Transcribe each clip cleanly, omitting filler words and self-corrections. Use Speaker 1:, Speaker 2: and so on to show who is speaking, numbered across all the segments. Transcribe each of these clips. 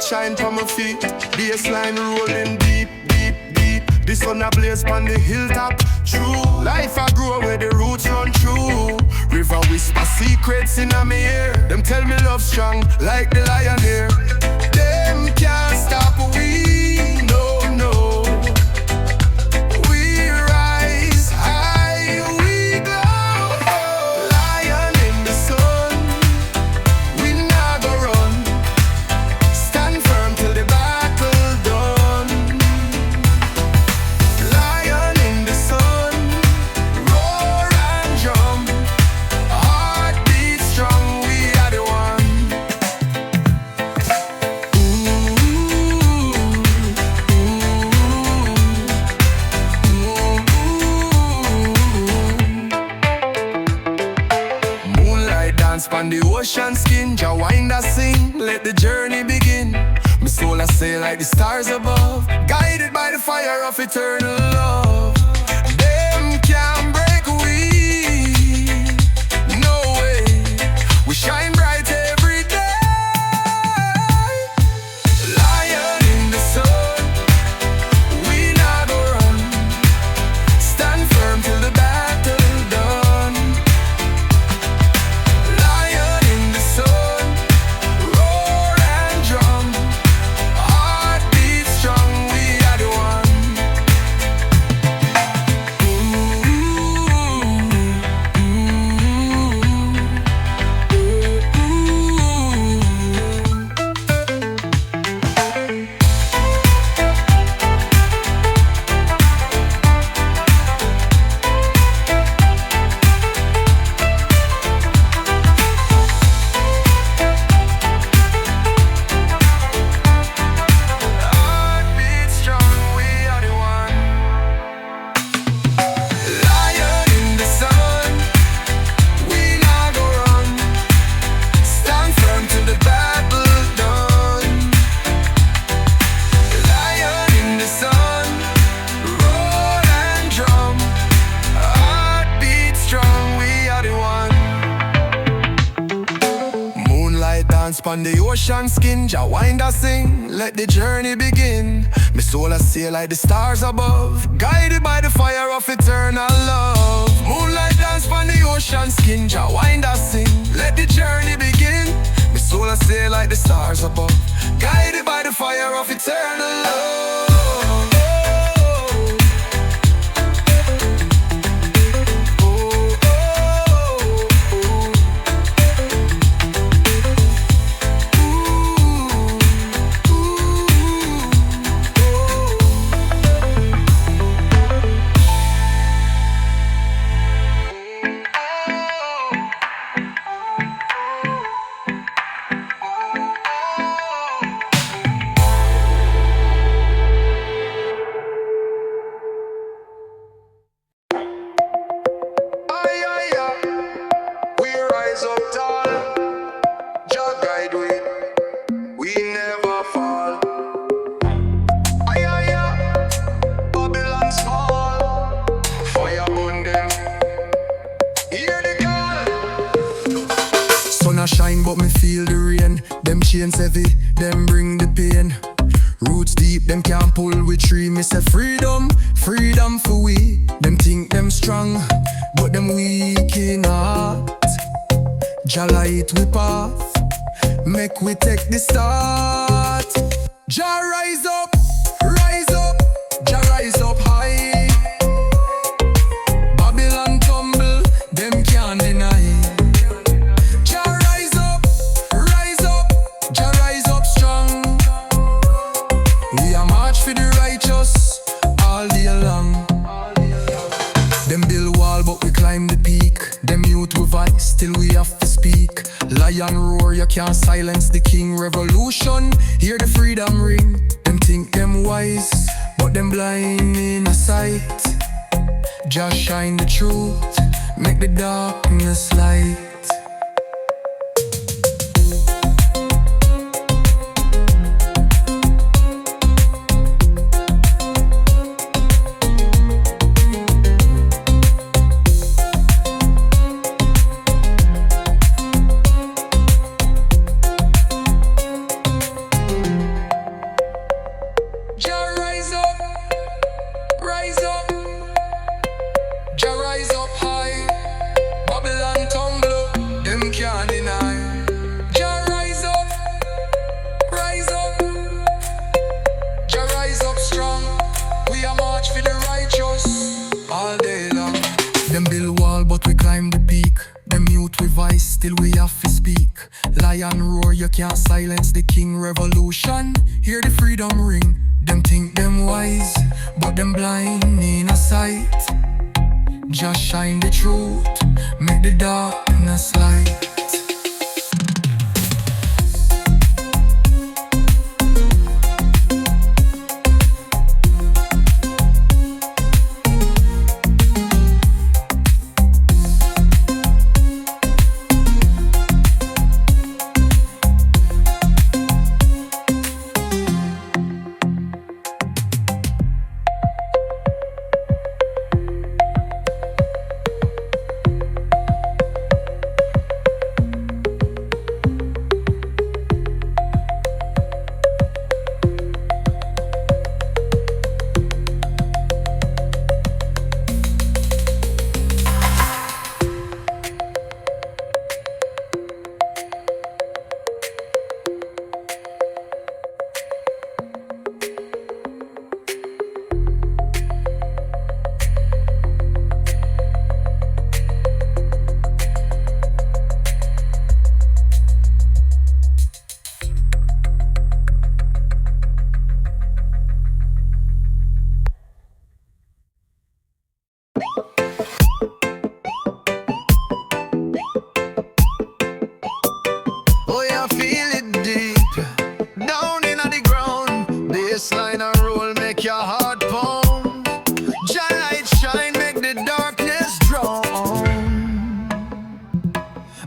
Speaker 1: light shine from my feet. Bassline rolling deep, deep, deep. The sun a blaze on the hilltop. True, life I grow where the roots run through. River whisper secrets in my ear. Them tell me love strong like the lion here. Them can't stop we, no, no. We rise high, we go. Lion in the sun, we not go run. Stand firm till the battle done. Lion in the sun, roar and drum. Heartbeat strong, we are the one. Moonlight dance on the ocean skin. Jah wind us sing, let the journey begin. My soul I say like the stars above, guided by the fire of eternal love. Them can't break we, no way. We shine bright every day. Lion in the sun, we not go run. Stand firm till the battle done. Lion in the sun, roar and drum. Heartbeat strong, we are the one. Heartbeat strong, we are the one. Lion in the sun, we not go run. Stand firm till the battle done. Lion in the sun, roar and drum. Heartbeat strong, we are the one. Moonlight dance pon the ocean skin. Jah wind us sing, let the journey begin. My soul I say like the stars above, guided by the fire of eternal love. Moonlight dance pon the ocean skin. Jah wind us sing, let the journey begin. My soul I say like the stars above, guided by the fire of eternal love. We rise up tall, Jah guide we never fall. Babylon's fall, fire burn them. Hear the call. Sun a shine but me feel the rain. Them chains heavy, them bring the pain. Roots deep, them can't pull with tree. Me say freedom, freedom for we. Them think them strong, but them weak in heart. Jah light we path, make we take the start. Jah rise up, Jah rise up high. Babylon tumble, them can't deny. Jah rise up, Jah rise up strong. We a march for the righteous all day long. Them build wall but we climb the peak. Them youth with voice, still we have to speak. Lion roar, you can't silence the king. Revolution, hear the freedom ring. Them think them wise, but them blind in a sight. Just shine the truth, make the darkness light. still we have to speak. Lion roar, you can't silence the king. Revolution, hear the freedom ring. Them think them wise, but them blind in a sight. Just shine the truth, make the darkness light.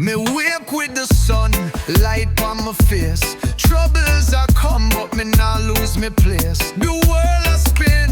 Speaker 2: Me wake with the sun, light on my face. Troubles are come, but me not lose me place. The world a spin,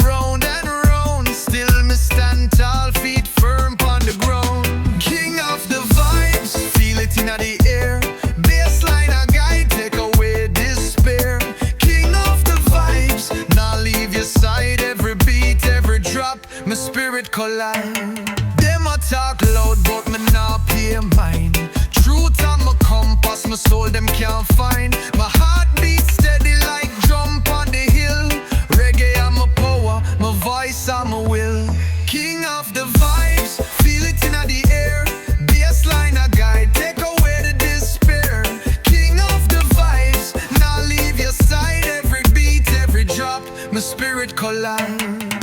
Speaker 2: round and round. Still me stand tall, feet firm on the ground. King of the vibes, feel it in the air. Bassline a guide, take away despair. King of the vibes, now leave your side. Every beat, every drop, my spirit collide. Them a talk loud, but me not pay mind. Truth on my compass, my soul them can't find. My heart beats steady like drum on the hill. Reggae on my power, my voice on my will. King of the vibes, feel it in the air. Bassline a guide, take away the despair. King of the vibes, now leave your side. Every beat, every drop, my spirit collide.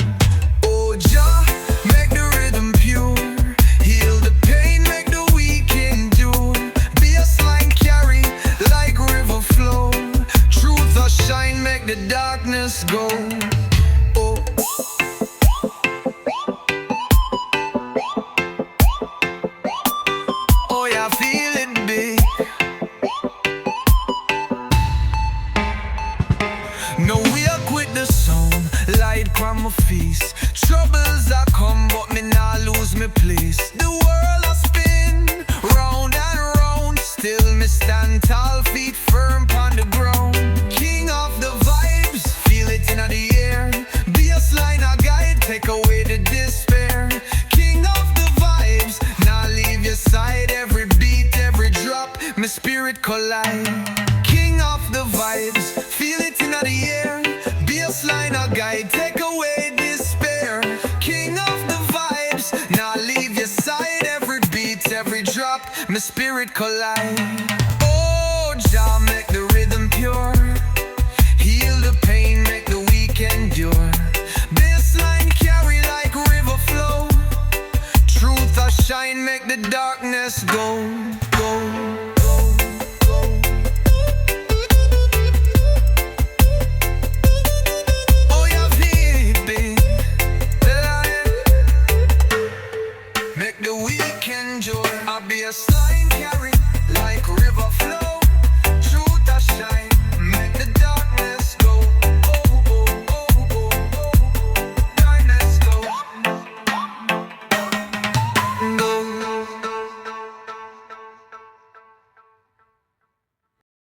Speaker 2: Oh Jah, make the rhythm pure. Heal the pain, make the weak endure. Bassline carry like river flow. Truth a shine, make the darkness go. Oh. Oh yeah, feel it big. No wake with the sound, light from my face. Troubles are come, but me not lose me place. The world a spin, round and round. Still me stand tall, feet firm on the ground. King of the vibes, feel it in the air. Bassline a guide, take away the despair. King of the vibes, now leave your side. Every beat, every drop, my spirit collide. King of the vibes, feel it in the air. Bassline a guide, take away despair. King of the vibes, now leave your side. Every beat, every drop, my spirit collide. Oh Jah, make the rhythm pure. Heal the pain, make the weak endure. Bassline carry like river flow. Truth a shine, make the darkness go, go. Make the weak endure. I'll be a slime carry like